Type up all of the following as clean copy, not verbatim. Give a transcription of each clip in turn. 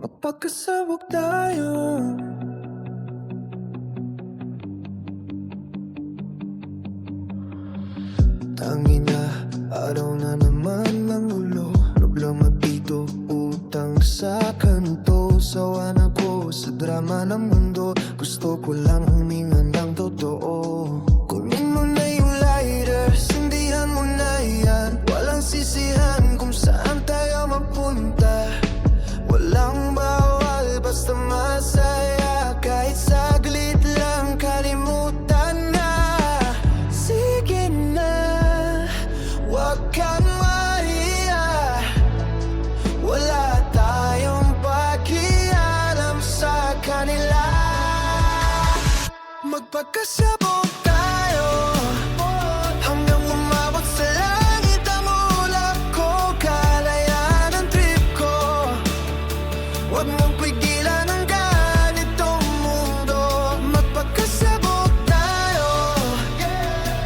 Magpagkasabog tayo. Tangina, araw na naman ng ulo. Problema dito, utang sa kanto. Sawa na ko sa drama ng mundo. Gusto ko lang huminga ng totoo. Kunin mo na yung lighter, sindihan mo na yan. Walang sisihan kung saan tayo mapunta. Walang bawal, basta masaya. Kahit saglit lang, kalimutan na. Sige na, wag kang mahiya. Wala tayong pakialam sa kanila. Magpagkasabog tayo hanggang umabot sa langit ang ulap ko. Kalayaan ang trip ko. Huwag mong pigilan ang ganitong mundo. Magpagkasabog tayo.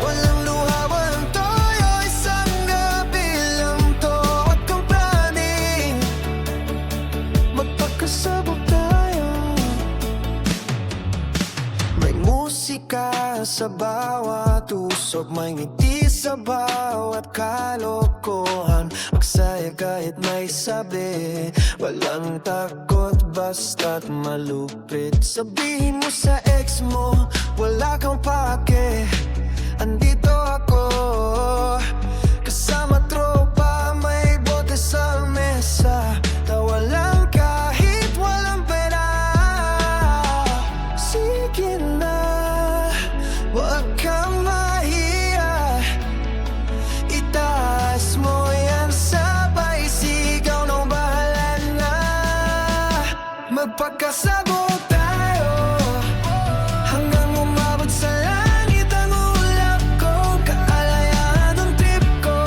Walang luha, walang toyo. Isang gabi lang to. Huwag kang praning. Magpagkasabog tayo. May musika sa bawat usok. May ngiti sa bawat kalokohan. Magsaya kahit may sabi. Walang takot basta't malupit. Sabihin mo sa ex mo, wala kang pake. Andito ako, kasama tropa. May bote sa mesa. Tawa lang kahit walang pera. Sige na, wag kang mahiya. Itaas mo yan sabay. Sigaw ng bahala na. Magpagkasabog tayo hanggang umabot sa langit ang ulap ko. Kaalayan ang trip ko.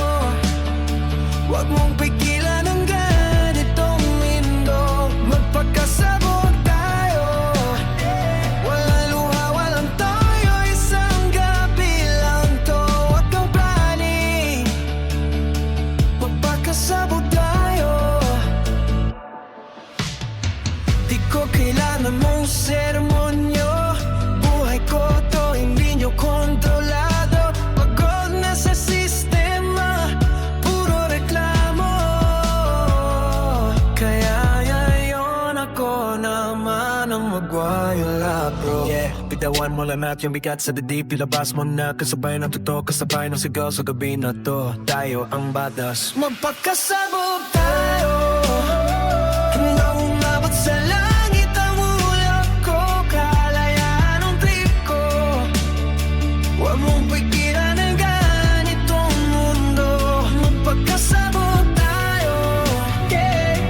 Huwag mong pigilan ang ganitong mundo. Magpagkasabog tayo. Walang luha, walang toyo. Isang gabi lang to. Huwag kang praning. Magpagkasabog tayo. Di ko kailangan mong sermonyo. Buhay ko to, hindi nyo kontrolado. Pagod na sa sistema, puro reklamo. Kaya ngayon ako naman ang magwayula, bro. Yeah, bitawan mo lang at yung bigat sa dibdib. Ilabas mo na kasabay ng totoo. Kasabay ng sigaw sa gabi na to. Tayo ang badas. Magpagkasabog tayo hanggang umabot sa langit ang ulap ko. Kalayaan ang trip ko. Huwag mong pigilan ang ganitong mundo. Magpagkasabog tayo.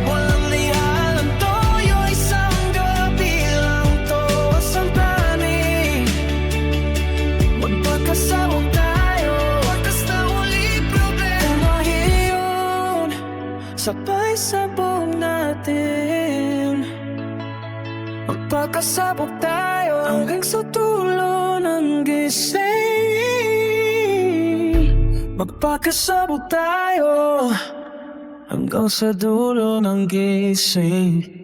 Walang liha, walang toyo. Isang gabi lang to. Asang praning. Magpagkasabog tayo. Wakas na uli problema yun. Sabay-sabog natin. Magpagkasabog tayo hanggang sa dulo ng gising. Magpagkasabog tayo hanggang sa dulo ng gising.